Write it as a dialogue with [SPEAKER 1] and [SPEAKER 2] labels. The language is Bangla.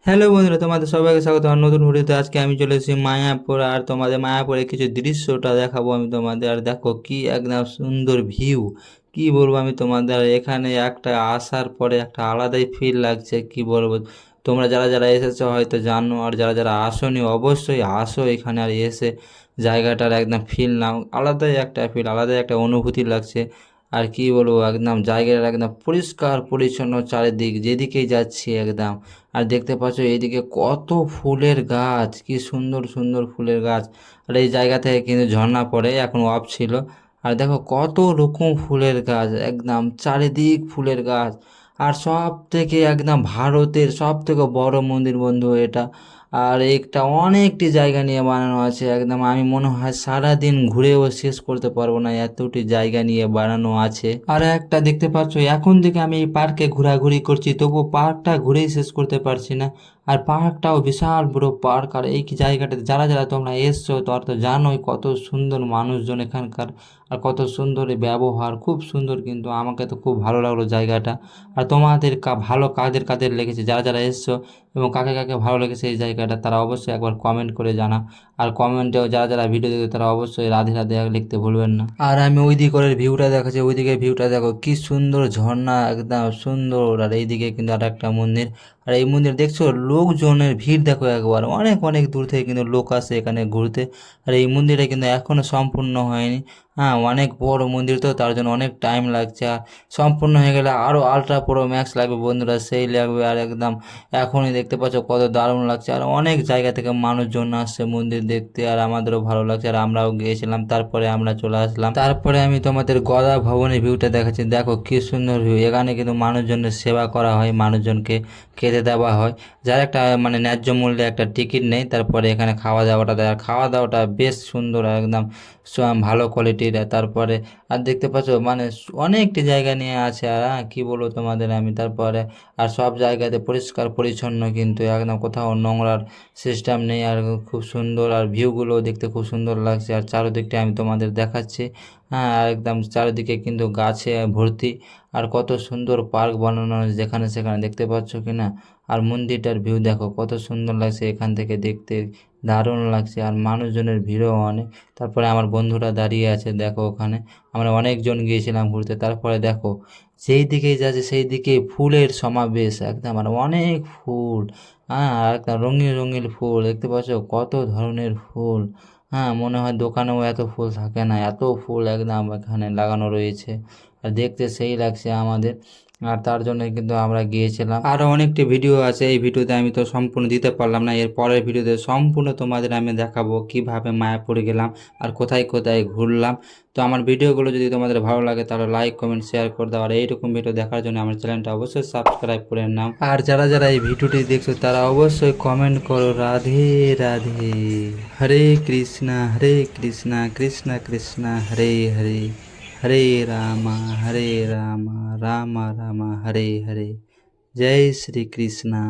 [SPEAKER 1] হ্যালো বন্ধুরা, তোমাদের সবাইকে স্বাগত আমার নতুন ভিডিওতে। আজকে আমি চলে এসেছি মায়াপুর, আর তোমাদের মায়াপুরে কিছু দৃশ্যটা দেখাবো আমি তোমাদের। আর দেখো কি একদম সুন্দর ভিউ, কি বলবো আমি তোমাদের। আর এখানে একটা আসার পরে একটা আলাদাই ফিল লাগছে, কি বলবো। তোমরা যারা যারা এসেছো হয়তো জানো, আর যারা যারা আসোনি অবশ্যই আসো এখানে, আর এসে জায়গাটার একদম ফিল নাও। আলাদাই একটা ফিল, আলাদাই একটা অনুভূতি লাগছে। আর কি বলবো, একদম জায়গাটা একদম পরিষ্কার পরিচ্ছন্ন, চারিদিক যেদিকেই যাচ্ছি একদম। আর দেখতে পাচ্ছ এইদিকে কত ফুলের গাছ, কি সুন্দর সুন্দর ফুলের গাছ। আর এই জায়গা থেকে কিন্তু ঝর্ণা পড়ে, এখন অফ ছিল। আর দেখো কত রকম ফুলের গাছ, একদম চারিদিক ফুলের গাছ। আর সব থেকে একদম ভারতের সব থেকে বড় মন্দির বন্ধু এটা। আর একটা অনেকটি জায়গা নিয়ে বানানো আছে, একদম আমি মনে হয় সারাদিন ঘুরেও শেষ করতে পারবো না, এতটি জায়গা নিয়ে বানানো আছে। আর একটা দেখতে পাচ্ছ, এখন থেকে আমি এই পার্কে ঘোরাঘুরি করছি, তবু পার্কটা ঘুরেই শেষ করতে পারছি না। আর পার্কটাও বিশাল বড় পার্ক। আর এই জায়গাটাতে যারা যারা তোমরা এসছো তোমরা তো জানোই কত সুন্দর মানুষজন এখানকার, আর কত সুন্দর এই ব্যবহার, খুব সুন্দর। কিন্তু আমাকে তো খুব ভালো লাগলো জায়গাটা। আর তোমাদের ভালো কাদের কাদের লেগেছে, যারা যারা এসছো এবং কাকে কাকে ভালো লেগেছে এই জায়গাটা, তারা অবশ্যই একবার কমেন্ট করে জানা। আর কমেন্টেও যারা যারা ভিডিও দেখবে তারা অবশ্যই রাধে রাধে লিখতে ভুলবেন না। আর আমি ওই দিকের ভিউটা দেখাচ্ছি, ওইদিকে ভিউটা দেখো কি সুন্দর ঝর্ণা, একদম সুন্দর। আর এইদিকে কিন্তু আর একটা মন্দির। আর এই মন্দির দেখছো লোকজনের ভিড় দেখো, একবার অনেক অনেক দূর থেকে কিন্তু লোক আসে এখানে ঘুরতে। আর এই মন্দিরটা কিন্তু এখনো সম্পূর্ণ হয়নি। হ্যাঁ, অনেক বড় মন্দির তো, তার জন্য অনেক টাইম লাগছে। আর সম্পূর্ণ হয়ে গেলে আরও আলট্রা প্রো ম্যাক্স লাগবে বন্ধুরা, সেই লাগবে। আর একদম এখনই দেখতে পাচ্ছ কত দারুণ লাগছে। আর অনেক জায়গা থেকে মানুষজন আসছে মন্দির দেখতে, আর আমাদেরও ভালো লাগছে। আর আমরাও গিয়েছিলাম, তারপরে আমরা চলে আসলাম। তারপরে আমি তোমাদের গদা ভবনের ভিউটা দেখাচ্ছি, দেখো কি সুন্দর ভিউ। এখানে কিন্তু মানুষজনের সেবা করা হয়, মানুষজনকে খেতে দেওয়া হয়, যার একটা মানে ন্যায্য মূল্যে একটা টিকিট নেই। তারপরে এখানে খাওয়া দাওয়াটা দেয়, আর খাওয়া দাওয়াটা বেশ সুন্দর, একদম ভালো কোয়ালিটির। তারপরে আর দেখতে পাচ্ছ মানে অনেকটি জায়গা নিয়ে আছে। আর কি বলবো তোমাদের আমি। তারপরে আর সব জায়গাতে পরিষ্কার পরিচ্ছন্ন, কিন্তু একদম কোথাও নোংরার সিস্টেম নেই। আর খুব সুন্দর, আর ভিউগুলো দেখতে খুব সুন্দর লাগছে। আর চারিদিকটা আমি তোমাদের দেখাচ্ছি। হ্যাঁ, আর একদম চারিদিকে কিন্তু গাছে ভর্তি। আর কত সুন্দর পার্ক বানানো আছে যেখানে সেখানে, দেখতে পাচ্ছ কি না। আর মন্দিরটার ভিউ দেখো কত সুন্দর লাগছে এখান থেকে দেখতে, দারুণ লাগছে। আর মানুষজনের ভিড়ও অনেক। তারপরে আমার বন্ধুরা দাঁড়িয়ে আছে দেখো ওখানে, আমরা অনেকজন গিয়েছিলাম ঘুরতে। তারপরে দেখো সেই দিকেই যাচ্ছে, সেই দিকে ফুলের সমাবেশ একদম, আর অনেক ফুল। হ্যাঁ, আর একদম রঙিন রঙিন ফুল, দেখতে পাচ্ছ কত ধরনের ফুল। হ্যাঁ, মনে হয় দোকানেও এত ফুল থাকে না, এত ফুল একদম এখানে লাগানো রয়েছে। আর দেখতে সেই লাগছে আমাদের। আর তার জন্য কিন্তু আমরা গিয়েছিলাম। আরও অনেকটি ভিডিও আছে, এই ভিডিওতে আমি তো সম্পূর্ণ দিতে পারলাম না। এর পরের ভিডিওতে সম্পূর্ণ তোমাদের আমি দেখাবো কিভাবে মায়াপুরে গেলাম আর কোথায় কোথায় ঘুরলাম। তো আমার ভিডিওগুলো যদি তোমাদের ভালো লাগে তাহলে লাইক কমেন্ট শেয়ার করে দাও। আর এইরকম ভিডিও দেখার জন্য আমার চ্যানেলটা অবশ্যই সাবস্ক্রাইব করে নাও। আর যারা যারা এই ভিডিওটি দেখছো তারা অবশ্যই কমেন্ট করো রাধে রাধে। হরে কৃষ্ণা কৃষ্ণ কৃষ্ণ হরে হরে, হরে রামা হরে রামা রামা রামা হরে হরে। জয় শ্রী কৃষ্ণা।